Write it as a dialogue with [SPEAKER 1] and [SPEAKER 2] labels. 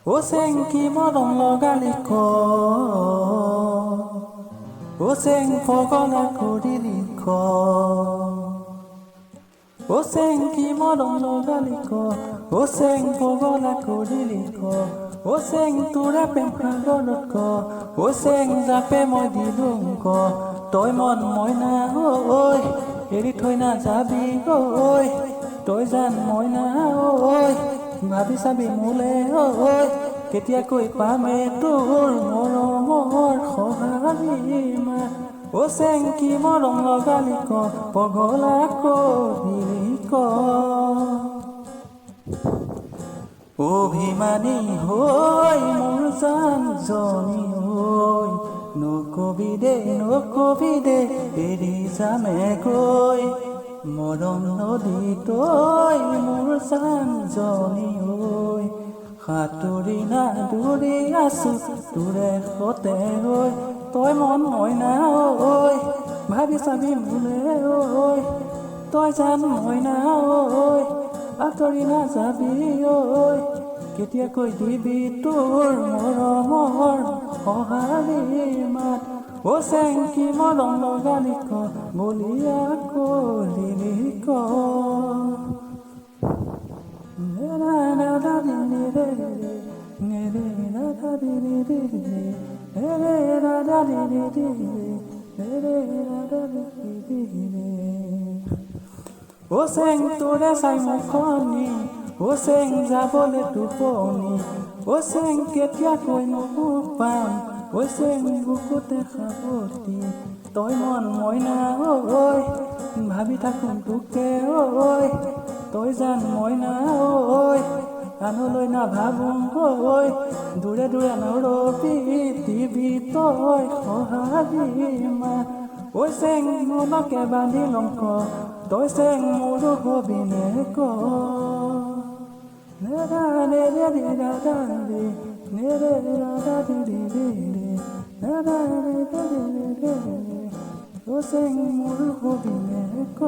[SPEAKER 1] O senki modon logaliko O sen fogola kodiliko O senki modon logaliko O sen fogola kodiliko O sen tura pempragonoko O sen zape modilunko Toy mon moina oi Eri thoi na jabi oi Toy jan moina oi ভাবি চাবি মোলে ঐ কেতিয়াকৈ পামে তোৰ মৰমৰ সহাৰিমা অ চেংকি মৰম লগালিক পগলা কবিলিক অভিমানী হৈ মোৰ জানজনী ঐ নকবি দে এৰি যামেগৈ মৰম নদী তই মোৰ জানজনী ঐ সাঁতুৰি না দৌৰি আছো তোৰে সতে ঐ তই মন মইনা ঐ ভাবি চাবি মোলে ঐ তই জান মইনা ঐ আঁতৰি নাযাবি ঐ কেতিয়াকৈ দিবি তোৰ মৰমৰ সঁহাৰি মাত অ চেংকি মৰম লগালিক বলিয়া কলিলিক O seng তোৰে চাই মুখনি O seng যাবলৈ টোপনি O seng কেতিয়াকৈ মোক পাম O seng বুকুতে সাৱটি তই মন মইনা ঐ ভাবি থাকোঁ তোকে ঐ তই জান মইনা ঐ আনলৈ নাভাবোঁ ঐ দূৰে দূৰে নৰবি দিবি তই সঁহাৰিমা ঐ চেং মনকে বান্ধি লংক তই চেং মোৰ হবিনে ক ঐ চেং মোৰ হবিনে ক